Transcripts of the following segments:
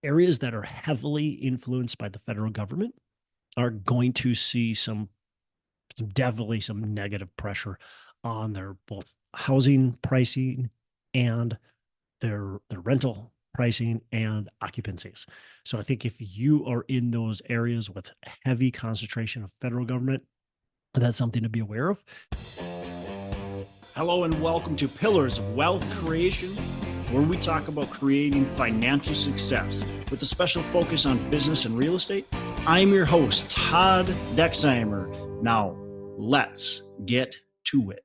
areas that are heavily influenced by the federal government are going to see definitely some negative pressure on their both housing pricing and their rental pricing and occupancies. So I think if you are in those areas with heavy concentration of federal government, that's something to be aware of. Hello and welcome to Pillars of Wealth Creation, where we talk about creating financial success with a special focus on business and real estate. I'm your host, Todd Dexheimer. Now, let's get to it.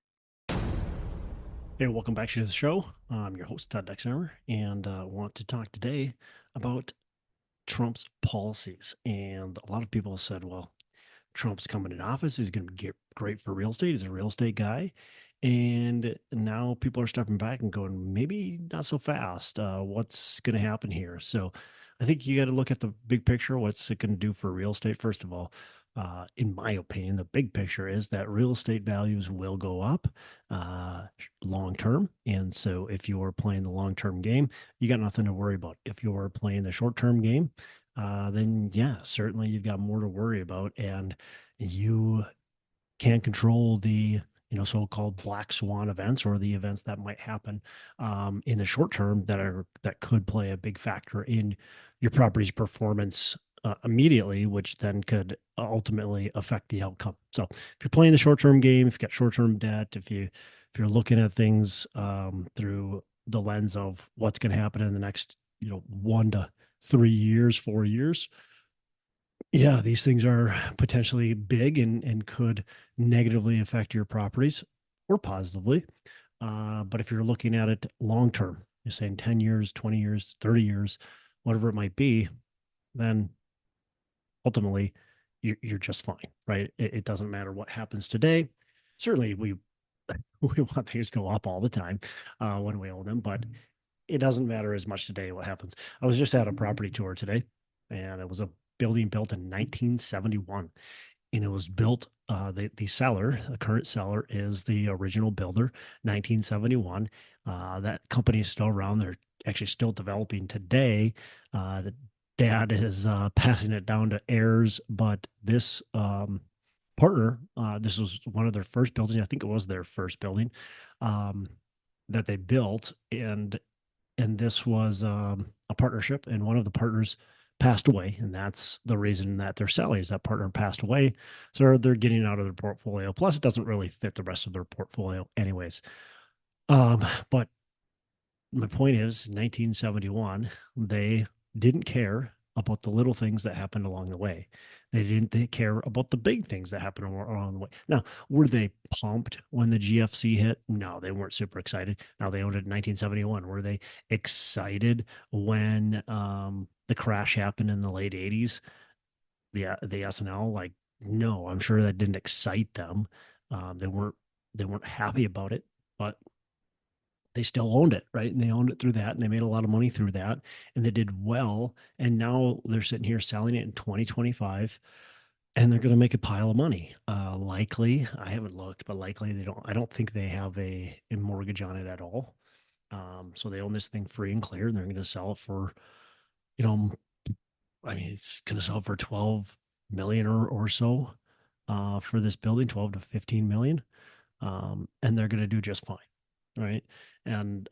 Hey, welcome back to the show. I'm your host, Todd Dexheimer, and I want to talk today about Trump's policies. And a lot of people have said, well, Trump's coming in office. He's going to get great for real estate. He's a real estate guy. And now people are stepping back and going, maybe not so fast. What's going to happen here? So I think you got to look at the big picture. What's it going to do for real estate? First of all, in my opinion, the big picture is that real estate values will go up long term. And so if you're playing the long term game, you got nothing to worry about. If you're playing the short term game, then yeah, certainly you've got more to worry about. And you can't control the so-called black swan events or the events that might happen in the short term that could play a big factor in your property's performance immediately, which then could ultimately affect the outcome. So if you're playing the short-term game, if you've got short-term debt, if you're looking at things through the lens of what's going to happen in the next 1 to 3 years, 4 years, yeah, these things are potentially big and could negatively affect your properties or positively. But if you're looking at it long term, you're saying 10 years, 20 years, 30 years, whatever it might be, then ultimately you're just fine, right? It doesn't matter what happens today. Certainly, we want things to go up all the time when we own them, but it doesn't matter as much today what happens. I was just at a property tour today, and it was a building built in 1971, and it was built. The current seller, is the original builder, 1971. That company is still around. They're actually still developing today. The dad is passing it down to heirs, but this partner, this was one of their first buildings. I think it was their first building um, that they built, and this was a partnership, and one of the partners passed away, and that's the reason that they're selling, is that partner passed away, so they're getting out of their portfolio. Plus, it doesn't really fit the rest of their portfolio, anyways. But my point is, 1971, they didn't care about the little things that happened along the way. They care about the big things that happened along the way. Now, were they pumped when the GFC hit? No, they weren't super excited. Now, they owned it in 1971. Were they excited when the crash happened in the late 80s? The SNL, like, no, I'm sure that didn't excite them. They weren't happy about it, but they still owned it, right? And they owned it through that, and they made a lot of money through that, and they did well. And now they're sitting here selling it in 2025, and they're going to make a pile of money. Likely, I haven't looked, but likely they don't. I don't think they have a mortgage on it at all. So they own this thing free and clear, and they're going to sell it for, you know, I mean, it's going to sell for 12 million or so for this building, 12 to 15 million, and they're going to do just fine, right? And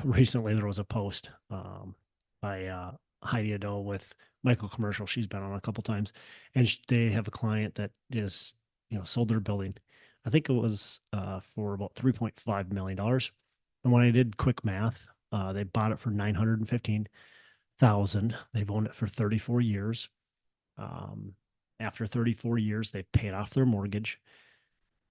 recently there was a post by Heidi Ado with Michael Commercial. She's been on a couple times, and they have a client that is, sold their building. I think it was for about $3.5 million. And when I did quick math, they bought it for 915,000. They've owned it for 34 years. After 34 years, they've paid off their mortgage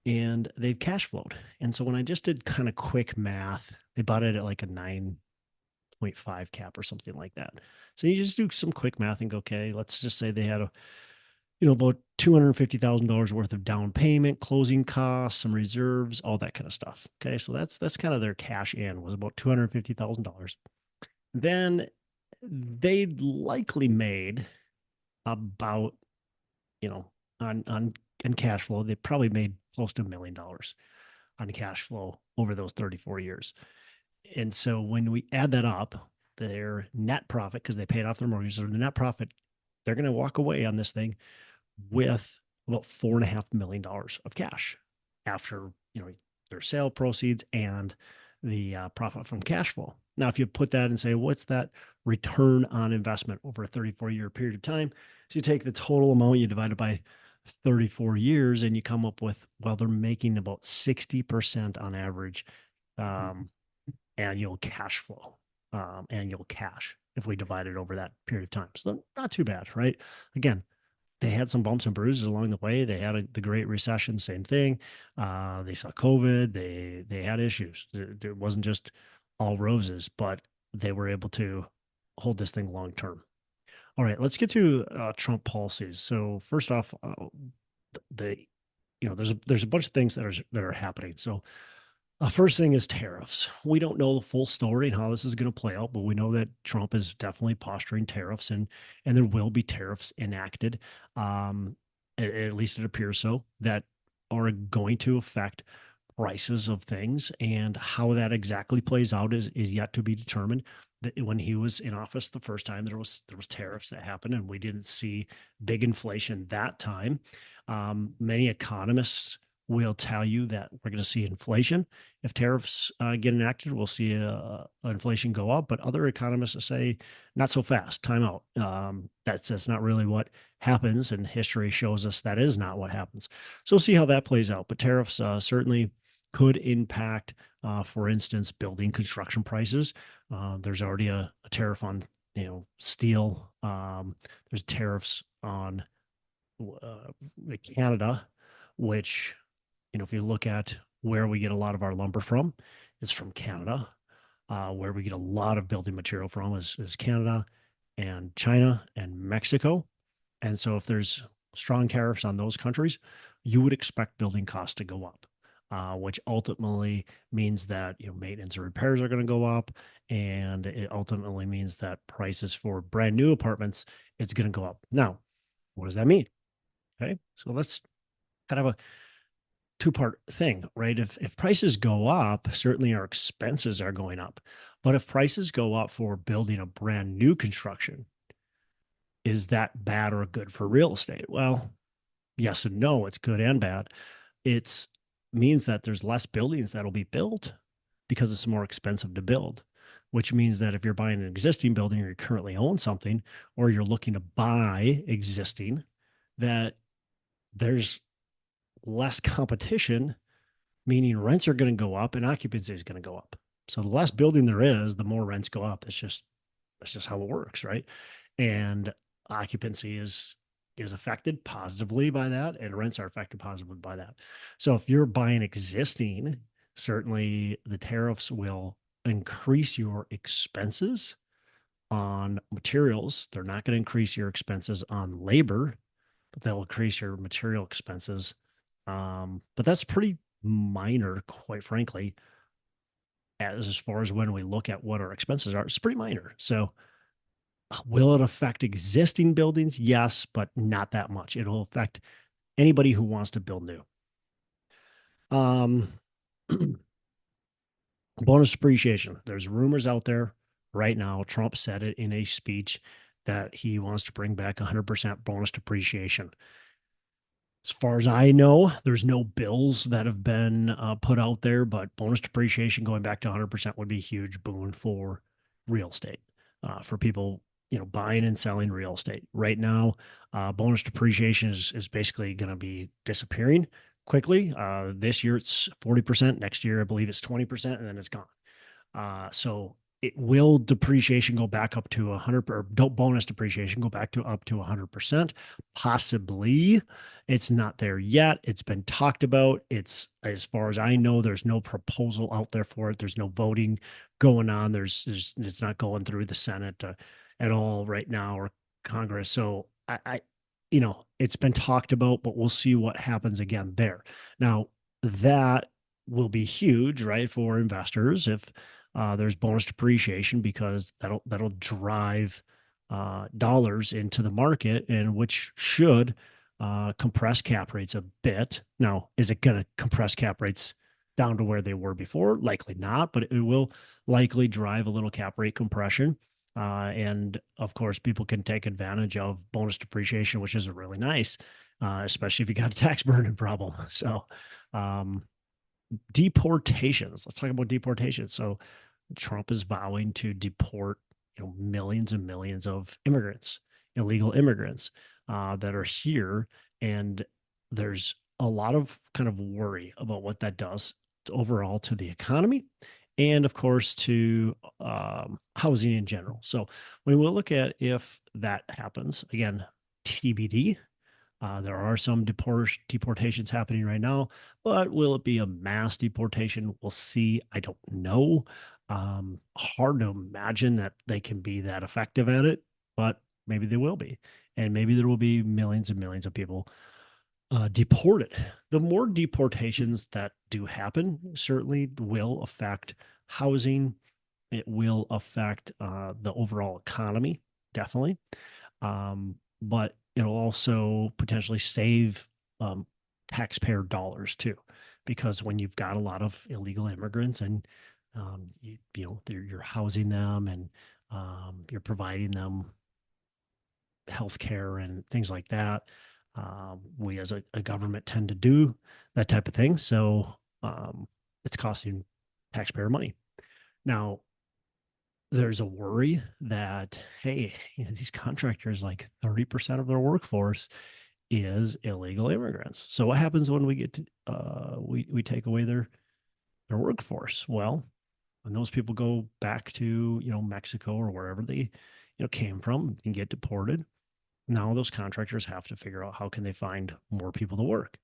and they've cash flowed. And so when I just did kind of quick math, they bought it at like a 9.5 cap or something like that. So you just do some quick math and go, okay, let's just say they had about $250,000 worth of down payment, closing costs, some reserves, all that kind of stuff. Okay. So that's kind of their cash in, was about $250,000. Then they likely made about, you know, on cash flow, they probably made close to $1 million on cash flow over those 34 years. And so when we add that up, their net profit, because they paid off their mortgage, so the net profit, they're going to walk away on this thing with about $4.5 million of cash after, their sale proceeds and the profit from cash flow. Now, if you put that and say, what's that return on investment over a 34-year period of time? So you take the total amount, you divide it by 34 years, and you come up with, well, they're making about 60% on average um, annual cash flow, annual cash, if we divide it over that period of time. So not too bad, right? Again, they had some bumps and bruises along the way. They had the Great Recession, same thing. They saw COVID. They had issues. It wasn't just all roses, but they were able to hold this thing long term. All right, let's get to Trump policies. So first off, the there's a bunch of things that are happening. So first thing is tariffs. We don't know the full story and how this is going to play out, but we know that Trump is definitely posturing tariffs, and there will be tariffs enacted. At least it appears so, that are going to affect prices of things, and how that exactly plays out is yet to be determined. When he was in office the first time, there was tariffs that happened, and we didn't see big inflation that time. Many economists will tell you that we're going to see inflation. If tariffs get enacted, we'll see inflation go up. But other economists say not so fast. Time out. That's not really what happens, and history shows us that is not what happens. So we'll see how that plays out. But tariffs certainly could impact, for instance, building construction prices. There's already a tariff on steel. There's tariffs on Canada, which, if you look at where we get a lot of our lumber from, it's from Canada. Where we get a lot of building material from is Canada and China and Mexico. And so if there's strong tariffs on those countries, you would expect building costs to go up, which ultimately means that maintenance and repairs are going to go up, and it ultimately means that prices for brand new apartments it's going to go up. Now, what does that mean? Okay, so let's kind of a two-part thing, right? If prices go up, certainly our expenses are going up. But if prices go up for building a brand new construction, is that bad or good for real estate? Well, yes and no. It's good and bad. It means that there's less buildings that'll be built because it's more expensive to build, which means that if you're buying an existing building or you currently own something, or you're looking to buy existing, that there's less competition, meaning rents are going to go up and occupancy is going to go up. So the less building there is, the more rents go up. That's just how it works, right? And occupancy is affected positively by that, and rents are affected positively by that. So if you're buying existing, certainly the tariffs will increase your expenses on materials. They're not going to increase your expenses on labor, but they'll increase your material expenses. But that's pretty minor, quite frankly, as far as when we look at what our expenses are. It's pretty minor. So will it affect existing buildings? Yes, but not that much. It'll affect anybody who wants to build new. Um, bonus depreciation. There's rumors out there right now. Trump said it in a speech that he wants to bring back 100% bonus depreciation. As far as I know, there's no bills that have been put out there, but bonus depreciation going back to 100% would be a huge boon for real estate, for people, buying and selling real estate. Right now, bonus depreciation is basically going to be disappearing quickly. This year it's 40%. Next year, I believe it's 20%, and then it's gone. So will depreciation go back up to 100, or bonus depreciation go back to up to 100%? Possibly. It's not there yet. It's been talked about. It's, as far as I know, there's no proposal out there for it. There's no voting going on. It's not going through the Senate at all right now, or Congress. So it's been talked about, but we'll see what happens again there. Now, that will be huge, right, for investors if there's bonus depreciation, because that'll drive dollars into the market, and which should compress cap rates a bit. Now, is it going to compress cap rates down to where they were before. Likely not, but it will likely drive a little cap rate compression. And of course, people can take advantage of bonus depreciation, which is really nice, especially if you got a tax burden problem. So, um, deportations. Let's talk about deportations. So, Trump is vowing to deport, millions and millions of immigrants, illegal immigrants that are here, and there's a lot of kind of worry about what that does overall to the economy, and of course to housing in general. So when we look at if that happens, again, TBD. There are some deportations happening right now, but will it be a mass deportation? We'll see. I don't know. Hard to imagine that they can be that effective at it, but maybe they will be. And maybe there will be millions and millions of people deported. The more deportations that do happen certainly will affect housing. It will affect the overall economy, definitely. But it'll also potentially save um, taxpayer dollars too, because when you've got a lot of illegal immigrants and you're housing them and you're providing them health care and things like that. We as a government tend to do that type of thing. So it's costing taxpayer money. Now, there's a worry that, hey, these contractors, like 30% of their workforce is illegal immigrants. So what happens when we get to, we take away their workforce? Well, when those people go back to, Mexico or wherever they, came from and get deported, now those contractors have to figure out how can they find more people to work.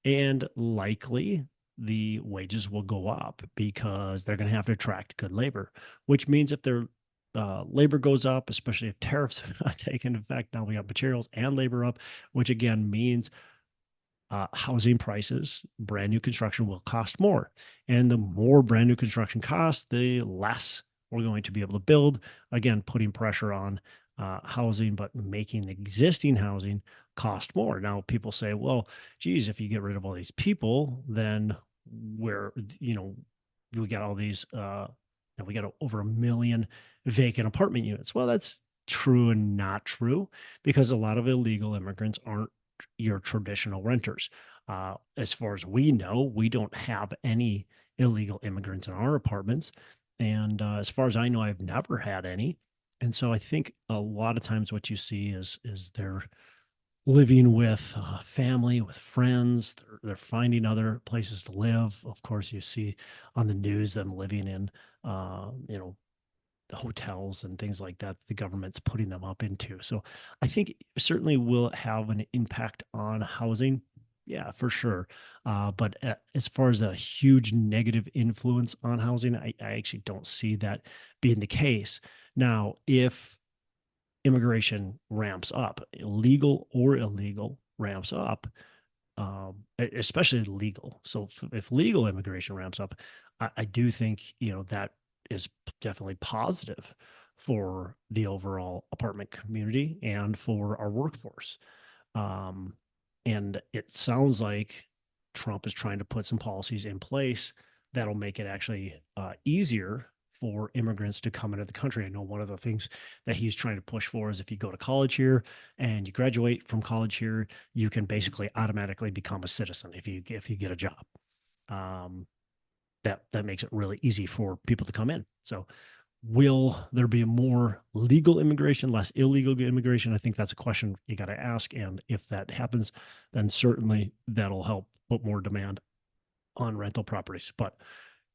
And likely the wages will go up because they're going to have to attract good labor, which means if their labor goes up, especially if tariffs take into effect, now we got materials and labor up, which again means housing prices, brand new construction will cost more. And the more brand new construction costs, the less we're going to be able to build. Again, putting pressure on housing, but making the existing housing cost more. Now, people say, well, geez, if you get rid of all these people, then where, we got all these, we got over 1 million vacant apartment units. Well, that's true and not true because a lot of illegal immigrants aren't your traditional renters. As far as we know, we don't have any illegal immigrants in our apartments. And as far as I know, I've never had any. And so I think a lot of times what you see is they're living with family, with friends. They're finding other places to live. Of course, you see on the news them living in, the hotels and things like that the government's putting them up into. So I think it certainly will have an impact on housing. Yeah, for sure. But as far as a huge negative influence on housing, I actually don't see that being the case. Now, if immigration ramps up, legal or illegal ramps up, especially legal. So if legal immigration ramps up, I do think that is definitely positive for the overall apartment community and for our workforce. Um, and it sounds like Trump is trying to put some policies in place that'll make it actually easier for immigrants to come into the country. I know one of the things that he's trying to push for is if you go to college here and you graduate from college here, you can basically automatically become a citizen if you get a job. Um, that makes it really easy for people to come in. So will there be more legal immigration, less illegal immigration? I think that's a question you got to ask. And if that happens, then certainly that'll help put more demand on rental properties. But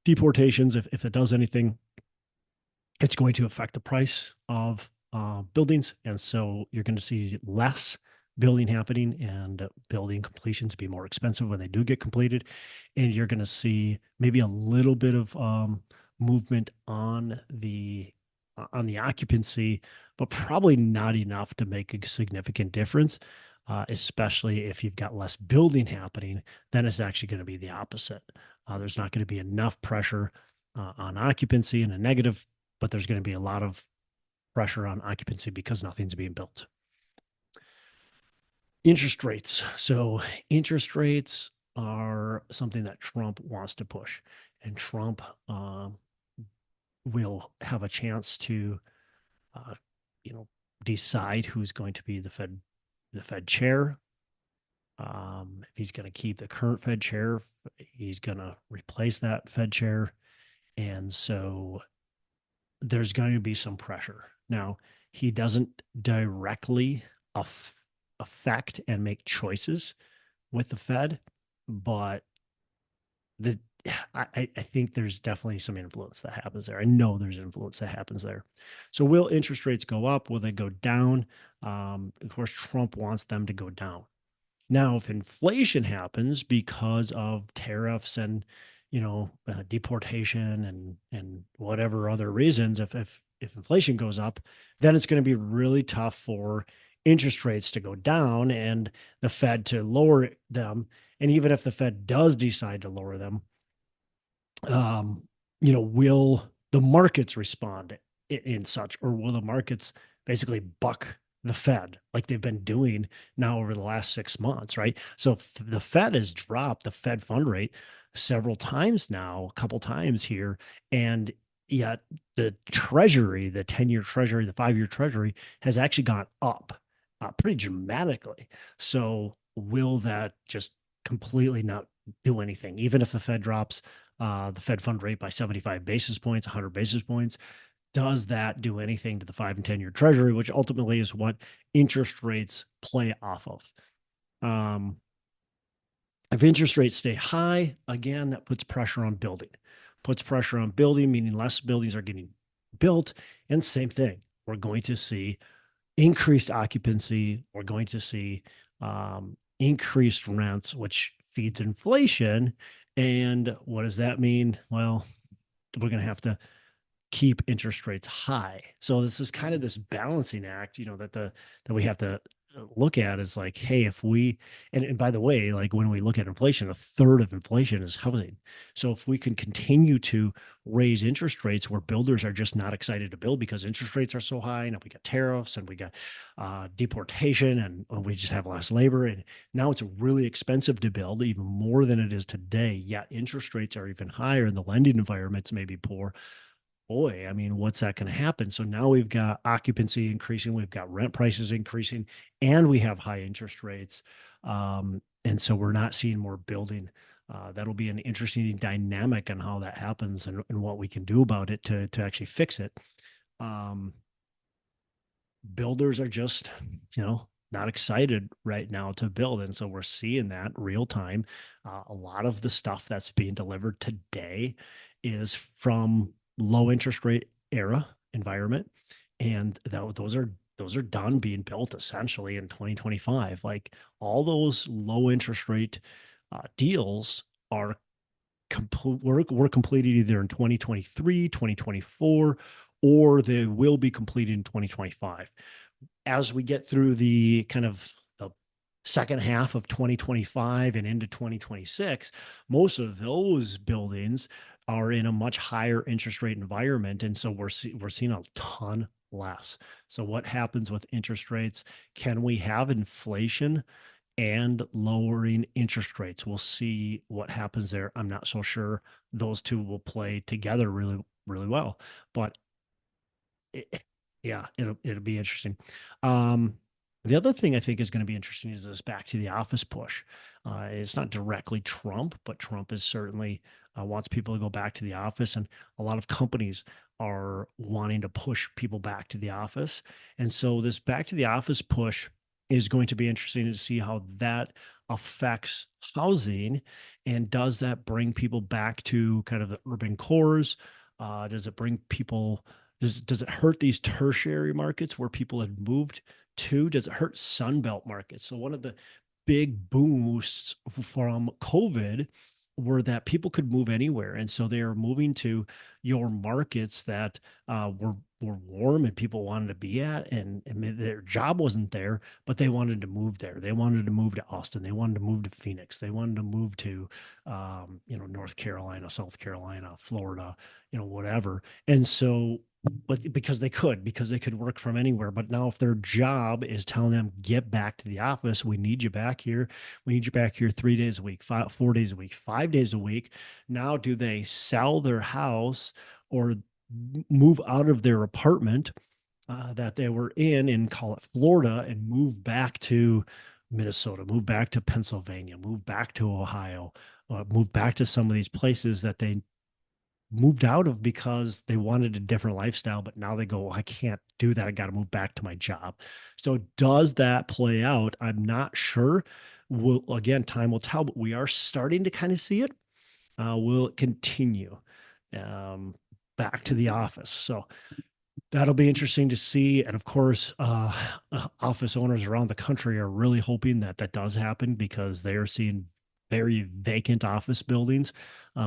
deportations, if it does anything, it's going to affect the price of buildings. And so you're going to see less building happening and building completions be more expensive when they do get completed. And you're going to see maybe a little bit of movement on the occupancy, but probably not enough to make a significant difference. Especially if you've got less building happening, then it's actually going to be the opposite. There's not going to be enough pressure on occupancy in a negative, but there's going to be a lot of pressure on occupancy because nothing's being built. Interest rates. So interest rates are something that Trump wants to push, and Trump will have a chance to, uh, you know, decide who's going to be the Fed chair. If he's going to keep the current Fed chair, he's going to replace that Fed chair, and so there's going to be some pressure. Now, he doesn't directly affect and make choices with the Fed, but the I think there's definitely some influence that happens there. I know there's influence that happens there. So will interest rates go up? Will they go down? Of course, Trump wants them to go down. Now, if inflation happens because of tariffs and deportation and whatever other reasons, if inflation goes up, then it's going to be really tough for interest rates to go down and the Fed to lower them. And even if the Fed does decide to lower them, um, will the markets respond in such, or will the markets basically buck the Fed like they've been doing now over the last 6 months, right? So the Fed has dropped the Fed fund rate several times now, a couple times here, and yet the Treasury, the 10-year Treasury, the 5-year Treasury has actually gone up pretty dramatically. So will that just completely not do anything, even if the Fed drops the Fed fund rate by 75 basis points, 100 basis points? Does that do anything to the 5 and 10-year Treasury, which ultimately is what interest rates play off of? Um, if interest rates stay high, again, that puts pressure on building, meaning less buildings are getting built. And same thing, we're going to see increased occupancy. We're going to see increased rents, which feeds inflation. And what does that mean? Well, we're going to have to keep interest rates high. So this is kind of this balancing act, that we have to look at is like, hey, if we and by the way, like when we look at inflation, a third of inflation is housing. So if we can continue to raise interest rates where builders are just not excited to build because interest rates are so high, and we got tariffs and we got deportation and we just have less labor, and now it's really expensive to build, even more than it is today. Yet interest rates are even higher and the lending environments may be poor. Boy, I mean, what's that going to happen? So now we've got occupancy increasing, we've got rent prices increasing, and we have high interest rates. And so we're not seeing more building. That'll be an interesting dynamic on how that happens and what we can do about it to actually fix it. Um, Builders are just, not excited right now to build. And so we're seeing that real time. A lot of the stuff that's being delivered today is from low interest rate era environment. And those are done being built essentially in 2025. Like all those low interest rate deals are were completed either in 2023, 2024, or they will be completed in 2025. As we get through the kind of the second half of 2025 and into 2026, most of those buildings are in a much higher interest rate environment, and so we're seeing a ton less. So what happens with interest rates? Can we have inflation and lowering interest rates? We'll see what happens there. I'm not so sure those two will play together really, really well, but it, yeah, it'll be interesting. Um, the other thing I think is going to be interesting is this back to the office push. It's not directly Trump, but Trump is certainly wants people to go back to the office, and a lot of companies are wanting to push people back to the office. And so this back to the office push is going to be interesting to see how that affects housing, and does that bring people back to kind of the urban cores? Does it bring people does it hurt these tertiary markets where people had moved to? Does it hurt Sunbelt markets? So one of the big boosts from COVID were that people could move anywhere, and so they are moving to your markets that were warm and people wanted to be at, and their job wasn't there, but they wanted to move there. They wanted to move to Austin. They wanted to move to Phoenix. They wanted to move to North Carolina, South Carolina, Florida, whatever. And so but because they could work from anywhere. But now if their job is telling them, get back to the office, we need you back here. We need you back here 3 days a week, 4 days a week, 5 days a week. Now, do they sell their house or move out of their apartment that they were in, call it Florida, and move back to Minnesota, move back to Pennsylvania, move back to Ohio, move back to some of these places that they moved out of because they wanted a different lifestyle, but now they go, well, I can't do that. I got to move back to my job. So does that play out? I'm not sure. Will again, time will tell, but we are starting to kind of see it. Will it continue um, back to the office? So that'll be interesting to see. And of course, office owners around the country are really hoping that that does happen because they are seeing very vacant office buildings.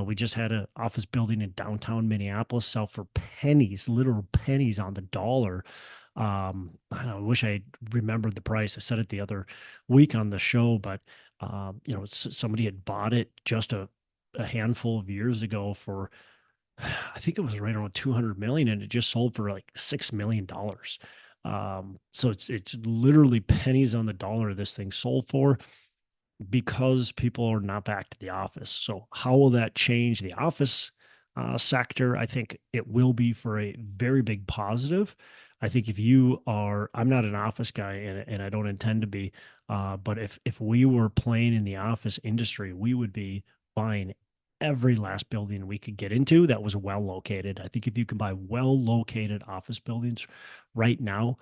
We just had an office building in downtown Minneapolis sell for pennies, literal pennies on the dollar. I don't know, I wish I remembered the price. I said it the other week on the show, but somebody had bought it just a handful of years ago for I think it was right around 200 million and it just sold for like $6 million. So it's literally pennies on the dollar this thing sold for because people are not back to the office. So how will that change the office sector? I think it will be for a very big positive. I think if you are, I'm not an office guy and I don't intend to be, but if we were playing in the office industry, we would be buying every last building we could get into that was well located. I think if you can buy well located office buildings right now,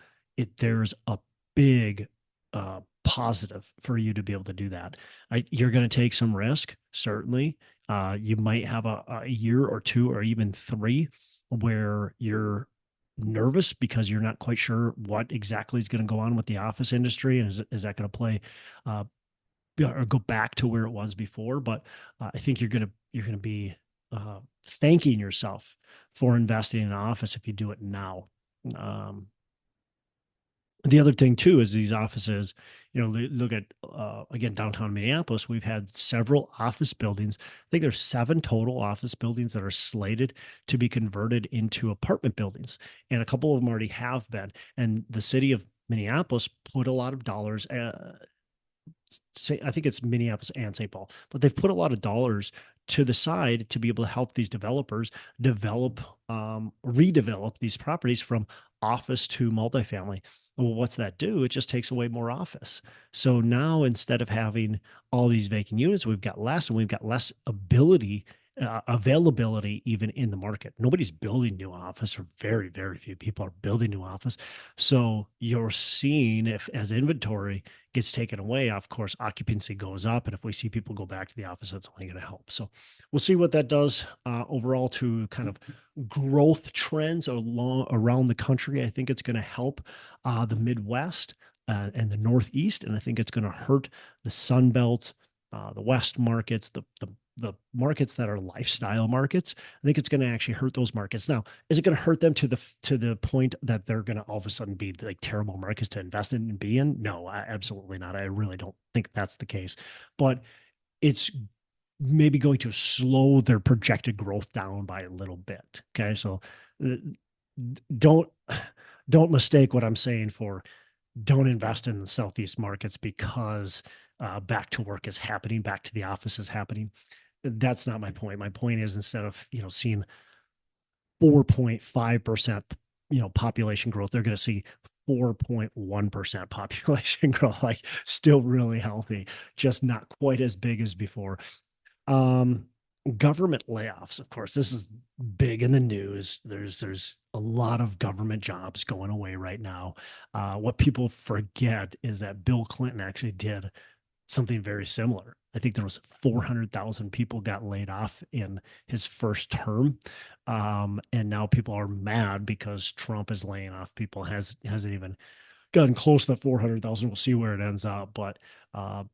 there's a big positive for you to be able to do that. You're going to take some risk, certainly. You might have a year or two or even three where you're nervous because you're not quite sure what exactly is going to go on with the office industry and is that going to play uh, or go back to where it was before. But I think you're gonna be thanking yourself for investing in an office if you do it now. Um, the other thing too is these offices, look at again downtown Minneapolis. We've had several office buildings. I think there's 7 total office buildings that are slated to be converted into apartment buildings, and a couple of them already have been. And the city of Minneapolis put a lot of dollars. I think it's Minneapolis and St. Paul, but they've put a lot of dollars to the side to be able to help these developers develop, redevelop these properties from office to multifamily. Well, what's that do? It just takes away more office. So now instead of having all these vacant units, we've got less and we've got less availability even in the market. Nobody's building new office, or very, very few people are building new office. So you're seeing if as inventory gets taken away, of course, occupancy goes up. And if we see people go back to the office, that's only going to help. So we'll see what that does overall to kind of growth trends around the country. I think it's going to help the Midwest and the Northeast. And I think it's going to hurt the Sun Belt, the West markets, the markets that are lifestyle markets. I think it's going to actually hurt those markets. Now, is it going to hurt them to the point that they're going to all of a sudden be like terrible markets to invest in and be in? No, absolutely not. I really don't think that's the case. But it's maybe going to slow their projected growth down by a little bit. Okay, so uh, don't don't mistake what I'm saying for don't invest in the Southeast markets because back to work is happening, back to the office is happening. That's not my point. My point is instead of seeing 4.5% population growth, they're going to see 4.1% population growth, like still really healthy, just not quite as big as before. Um, Government layoffs, of course, this is big in the news. There's a lot of government jobs going away right now. What people forget is that Bill Clinton actually did something very similar. I think there was 400,000 people got laid off in his first term, and now people are mad because Trump is laying off people. Hasn't even gotten close to 400,000. We'll see where it ends up. But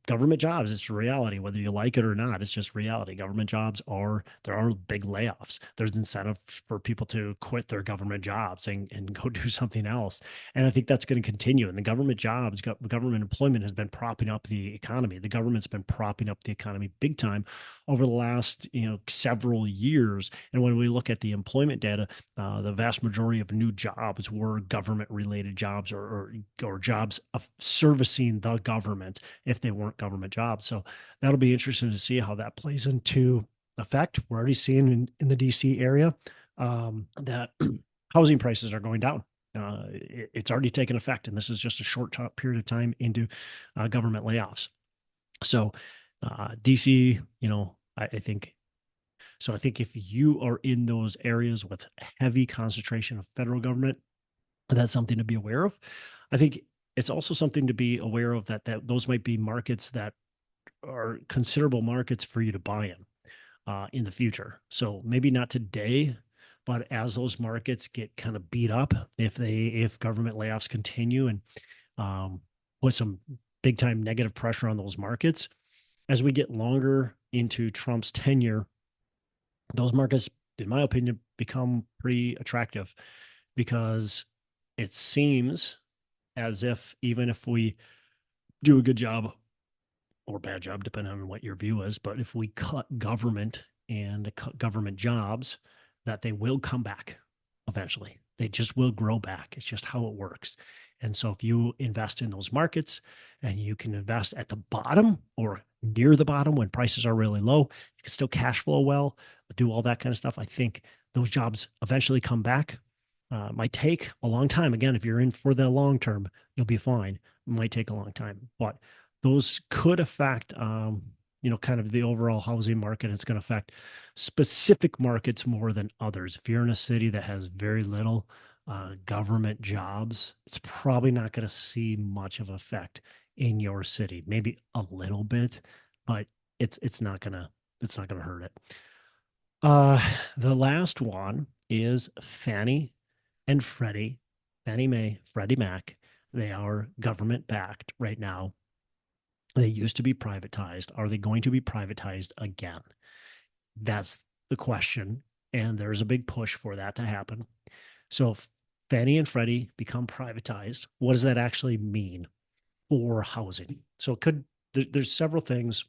government jobs, it's reality, whether you like it or not. It's just reality. Government jobs there are big layoffs. There's incentive for people to quit their government jobs and go do something else. And I think that's going to continue. And the government jobs, government employment has been propping up the economy. The government's been propping up the economy big time over the last, several years. And when we look at the employment data, the vast majority of new jobs were government related jobs or jobs of servicing the government if they weren't government jobs. So that'll be interesting to see how that plays into effect. We're already seeing in the DC area that housing prices are going down. It's already taken effect, and this is just a short period of time into government layoffs. So DC, I think so. I think if you are in those areas with heavy concentration of federal government, that's something to be aware of. I think it's also something to be aware of that those might be markets that are considerable markets for you to buy in the future. So maybe not today, but as those markets get kind of beat up, if government layoffs continue and put some big time negative pressure on those markets, as we get longer into Trump's tenure, those markets, in my opinion, become pretty attractive because it seems as if even if we do a good job or bad job, depending on what your view is, but if we cut government and cut government jobs, that they will come back eventually. They just will grow back. It's just how it works. And so if you invest in those markets and you can invest at the bottom or near the bottom when prices are really low, you can still cash flow well, do all that kind of stuff. I think those jobs eventually come back. Might take a long time. Again, if you're in for the long term, you'll be fine. It might take a long time, but those could affect, kind of the overall housing market. It's going to affect specific markets more than others. If you're in a city that has very little government jobs, it's probably not going to see much of effect in your city. Maybe a little bit, but it's not gonna hurt it. The last one is Fannie and Freddie, Fannie Mae, Freddie Mac. They are government backed right now. They used to be privatized. Are they going to be privatized again? That's the question. And there's a big push for that to happen. So if Fannie and Freddie become privatized, what does that actually mean for housing? So there's several things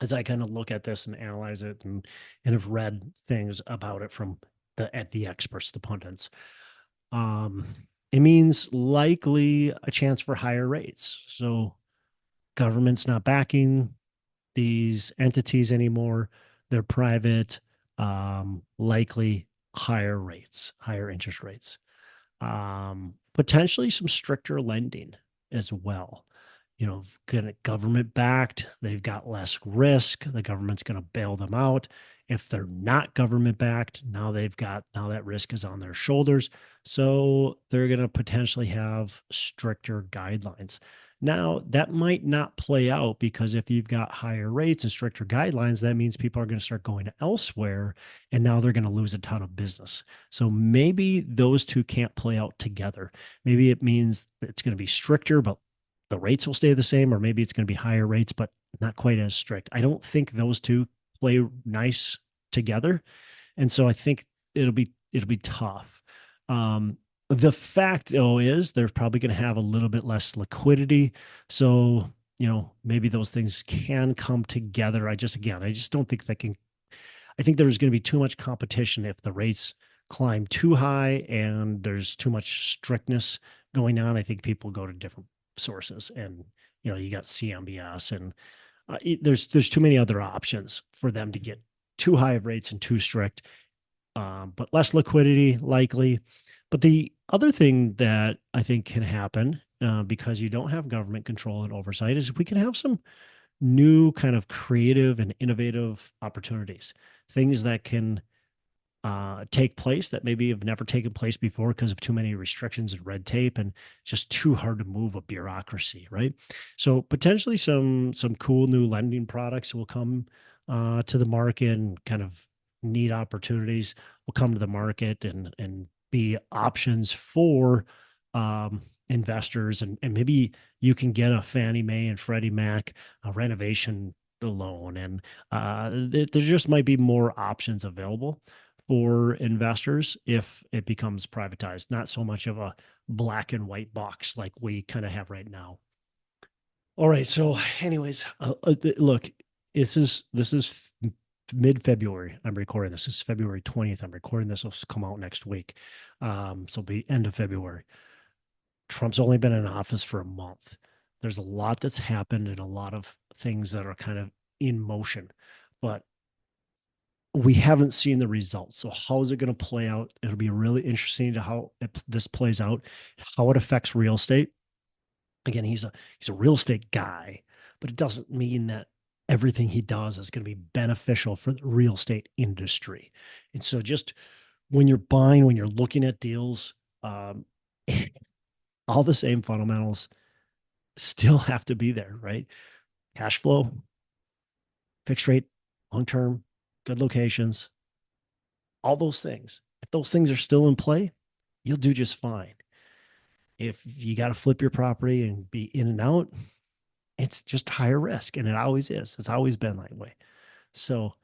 as I kind of look at this and analyze it and have read things about it from the experts, the pundits. Um, it means likely a chance for higher rates. So government's not backing these entities anymore. They're private, likely higher rates, higher interest rates. Potentially some stricter lending as well. Government backed, they've got less risk. The government's going to bail them out. If they're not government backed, now that risk is on their shoulders. So they're going to potentially have stricter guidelines. Now, that might not play out because if you've got higher rates and stricter guidelines, that means people are going to start going elsewhere and now they're going to lose a ton of business. So maybe those two can't play out together. Maybe it means it's going to be stricter, but the rates will stay the same, or maybe it's going to be higher rates, but not quite as strict. I don't think those two play nice together. And so I think it'll be tough. The fact though is they're probably going to have a little bit less liquidity. So, maybe those things can come together. I just don't think I think there's going to be too much competition if the rates climb too high and there's too much strictness going on. I think people go to different sources and, you got CMBS and there's too many other options for them to get too high of rates and too strict, but less liquidity likely. But the other thing that I think can happen because you don't have government control and oversight is we can have some new kind of creative and innovative opportunities, things that can take place that maybe have never taken place before because of too many restrictions and red tape and just too hard to move a bureaucracy, right? So potentially some cool new lending products will come to the market and kind of neat opportunities will come to the market and be options for investors, and maybe you can get a Fannie Mae and Freddie Mac a renovation loan, and there just might be more options available for investors if it becomes privatized, not so much of a black and white box like we kind of have right now. All right. So, anyways, look, this is mid-February. I'm recording this. This is February 20th. I'm recording this. Will come out next week. So it'll be end of February. Trump's only been in office for a month. There's a lot that's happened and a lot of things that are kind of in motion, but we haven't seen the results. So how is it going to play out? It'll be really interesting to how this plays out, how it affects real estate. Again, he's a real estate guy, but it doesn't mean that everything he does is going to be beneficial for the real estate industry. And so just when you're buying, when you're looking at deals, um, all the same fundamentals still have to be there, right? Cash flow, fixed rate, long term, good locations, all those things. If those things are still in play, you'll do just fine. If you got to flip your property and be in and out, it's just higher risk. And it always is. It's always been that way. So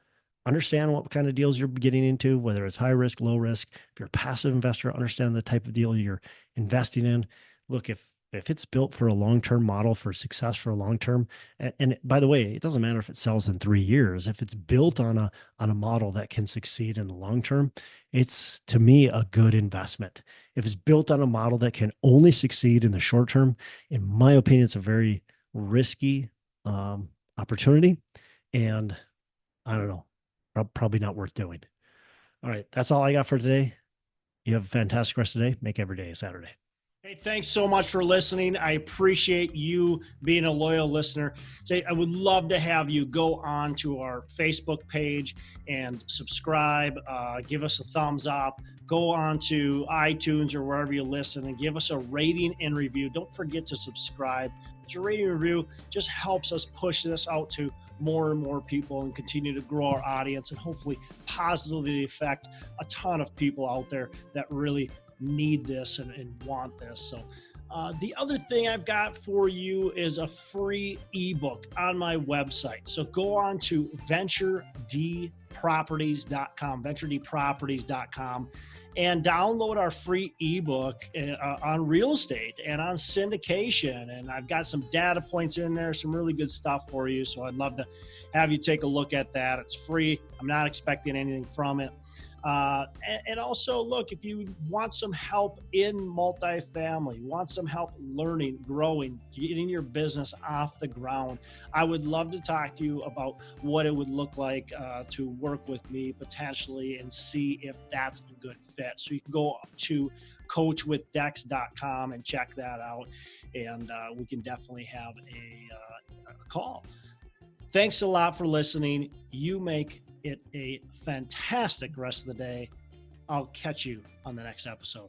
understand what kind of deals you're getting into, whether it's high risk, low risk. If you're a passive investor, understand the type of deal you're investing in. Look, if it's built for a long-term model for success for a long term, and by the way, it doesn't matter if it sells in 3 years. If it's built on a model that can succeed in the long term, it's to me a good investment. If it's built on a model that can only succeed in the short term, in my opinion, it's a very risky opportunity, and I don't know, probably not worth doing. All right, that's all I got for today. You have a fantastic rest of the day. Make every day a Saturday. Hey, thanks so much for listening. I appreciate you being a loyal listener. Say, I would love to have you go on to our Facebook page and subscribe. Give us a thumbs up. Go on to iTunes or wherever you listen and give us a rating and review. Don't forget to subscribe. Your rating and review just helps us push this out to more and more people and continue to grow our audience and hopefully positively affect a ton of people out there that really need this and want this. So the other thing I've got for you is a free ebook on my website. So go on to venturedproperties.com, venturedproperties.com, and download our free ebook on real estate and on syndication. And I've got some data points in there, some really good stuff for you. So I'd love to have you take a look at that. It's free. I'm not expecting anything from it. And also, look, if you want some help in multifamily, want some help learning, growing, getting your business off the ground, I would love to talk to you about what it would look like to work with me potentially and see if that's a good fit. So you can go to coachwithdex.com and check that out, and we can definitely have a call. Thanks a lot for listening. You make it a fantastic rest of the day. I'll catch you on the next episode.